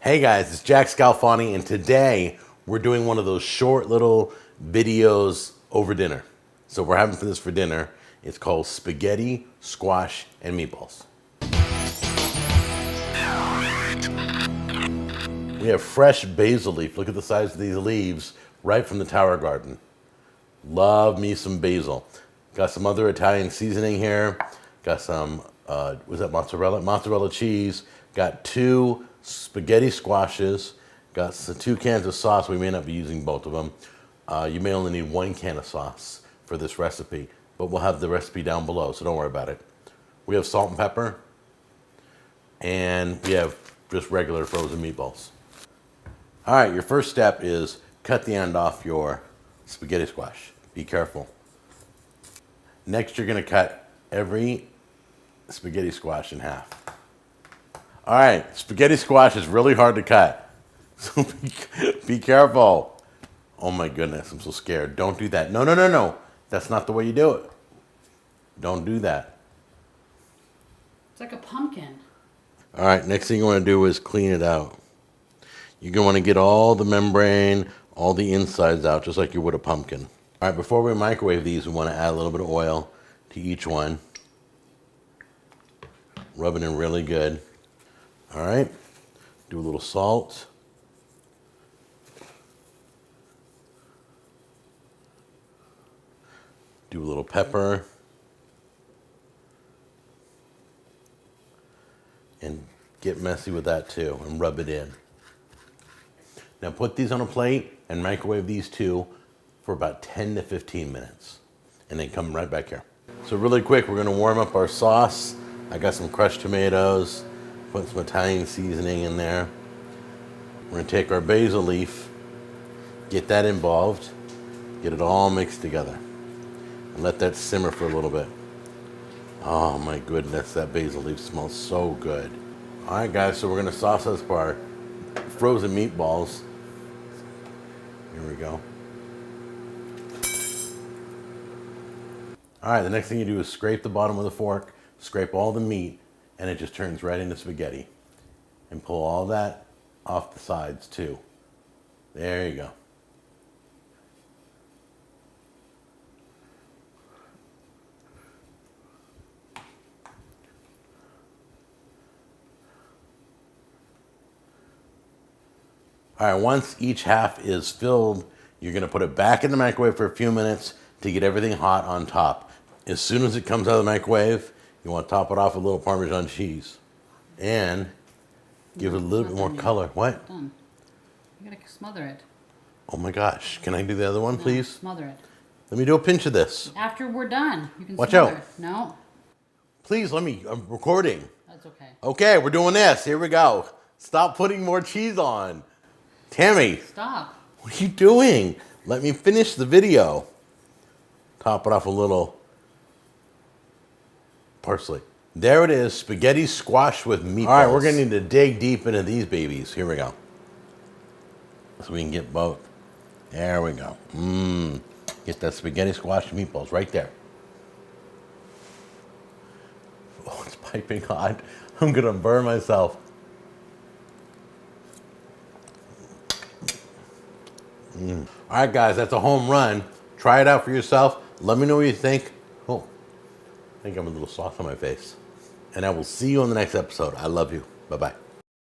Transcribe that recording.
Hey guys, it's Jack Scalfani, and today we're doing one of those short little videos over dinner. So we're having this for dinner. It's called spaghetti, squash, and meatballs. We have fresh basil leaf. Look at the size of these leaves, right from the Tower Garden. Love me some basil. Got some other Italian seasoning here. Got some, was that mozzarella? Mozzarella cheese. Got 2 spaghetti squashes. Got 2 cans of sauce. We may not be using both of them. You may only need 1 can of sauce for this recipe, but we'll have the recipe down below, so don't worry about it. We have salt and pepper, and we have just regular frozen meatballs. All right, your first step is cut the end off your spaghetti squash. Be careful. Next, you're gonna cut every spaghetti squash in half. All right, spaghetti squash is really hard to cut, so be careful. Oh my goodness, I'm so scared. Don't do that. No. That's not the way you do it. Don't do that. It's like a pumpkin. All right, next thing you want to do is clean it out. You're going to want to get all the membrane, all the insides out, just like you would a pumpkin. All right, before we microwave these, we want to add a little bit of oil to each one. Rub it in really good. All right, do a little salt. Do a little pepper. And get messy with that too, and rub it in. Now put these on a plate and microwave these two for about 10 to 15 minutes. And then come right back here. So really quick, we're gonna warm up our sauce. I got some crushed tomatoes, put some Italian seasoning in there. We're gonna take our basil leaf, get that involved, get it all mixed together. And let that simmer for a little bit. Oh my goodness, that basil leaf smells so good. All right guys, so we're gonna sauce up our frozen meatballs. Here we go. All right, the next thing you do is scrape the bottom with a fork, scrape all the meat, and it just turns right into spaghetti. And pull all that off the sides too. There you go. All right, once each half is filled, you're gonna put it back in the microwave for a few minutes to get everything hot on top. As soon as it comes out of the microwave, you wanna top it off with a little Parmesan cheese and give it a little bit more color. What? Done. You gotta smother it. Oh my gosh, can I do the other one, please? Smother it. Let me do a pinch of this. After we're done, you can Watch smother out. it. No, Please, I'm recording. that's okay. Okay, we're doing this, here we go. Stop putting more cheese on. Tammy. Stop. What are you doing? Let me finish the video. Top it off a little parsley. There it is, spaghetti squash with meatballs. All right, we're gonna need to dig deep into these babies. Here we go. So we can get both. There we go. Get that spaghetti squash meatballs right there. Oh, it's piping hot. I'm gonna burn myself. All right, guys, that's a home run. Try it out for yourself. Let me know what you think. Oh, I think I'm a little sauce on my face. And I will see you on the next episode. I love you. Bye-bye.